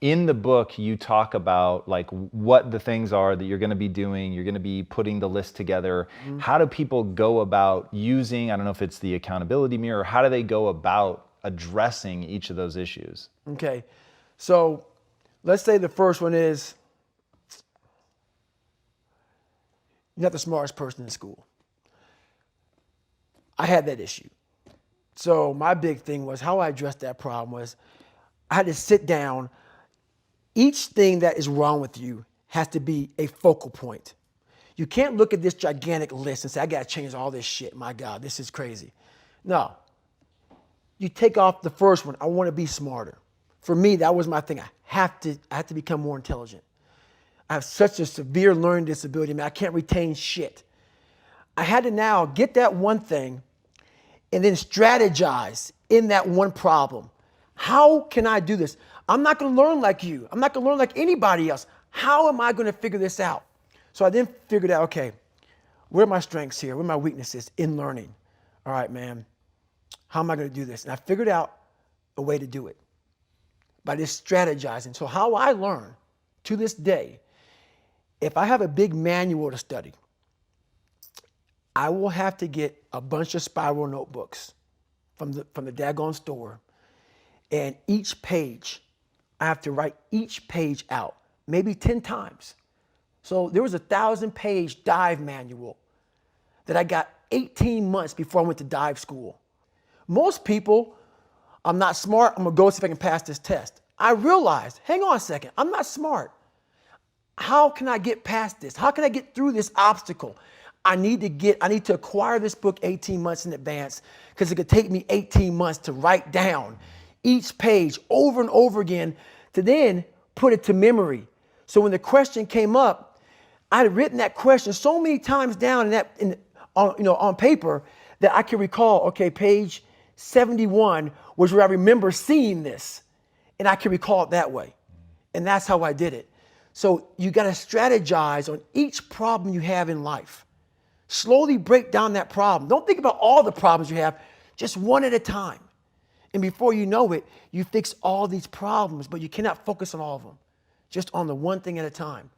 in the book, you talk about like what the things are that you're going to be doing. You're going to be putting the list together. Mm-hmm. How do people go about using, I don't know if it's the accountability mirror, how do they go about addressing each of those issues? Okay. So let's say the first one is you're not the smartest person in school. I had that issue. So my big thing was how I addressed that problem was I had to sit down. Each thing that is wrong with you has to be a focal point. You can't look at this gigantic list and say, I got to change all this shit. My God, this is crazy. No. You take off the first one. I want to be smarter. For me, that was my thing. I have to become more intelligent. I have such a severe learning disability, man. I can't retain shit. I had to now get that one thing and then strategize in that one problem. How can I do this? I'm not going to learn like you. I'm not going to learn like anybody else. How am I going to figure this out? So I then figured out, okay, where are my strengths here? Where are my weaknesses in learning? All right, man, how am I going to do this? And I figured out a way to do it by just strategizing. So how I learn to this day, if I have a big manual to study, I will have to get a bunch of spiral notebooks from the daggone store. And each page, I have to write each page out, maybe 10 times. So there was a 1,000-page dive manual that I got 18 months before I went to dive school. Most people, I'm not smart, I'm gonna go see if I can pass this test. I realized, hang on a second, I'm not smart. How can I get past this? How can I get through this obstacle? I need to acquire this book 18 months in advance because it could take me 18 months to write down each page over and over again to then put it to memory. So when the question came up, I had written that question so many times down on paper that I can recall, okay, page 71 was where I remember seeing this, and I can recall it that way. And that's how I did it. So you got to strategize on each problem you have in life. Slowly break down that problem. Don't think about all the problems you have, just one at a time. And before you know it, you fix all these problems, but you cannot focus on all of them, just on the one thing at a time.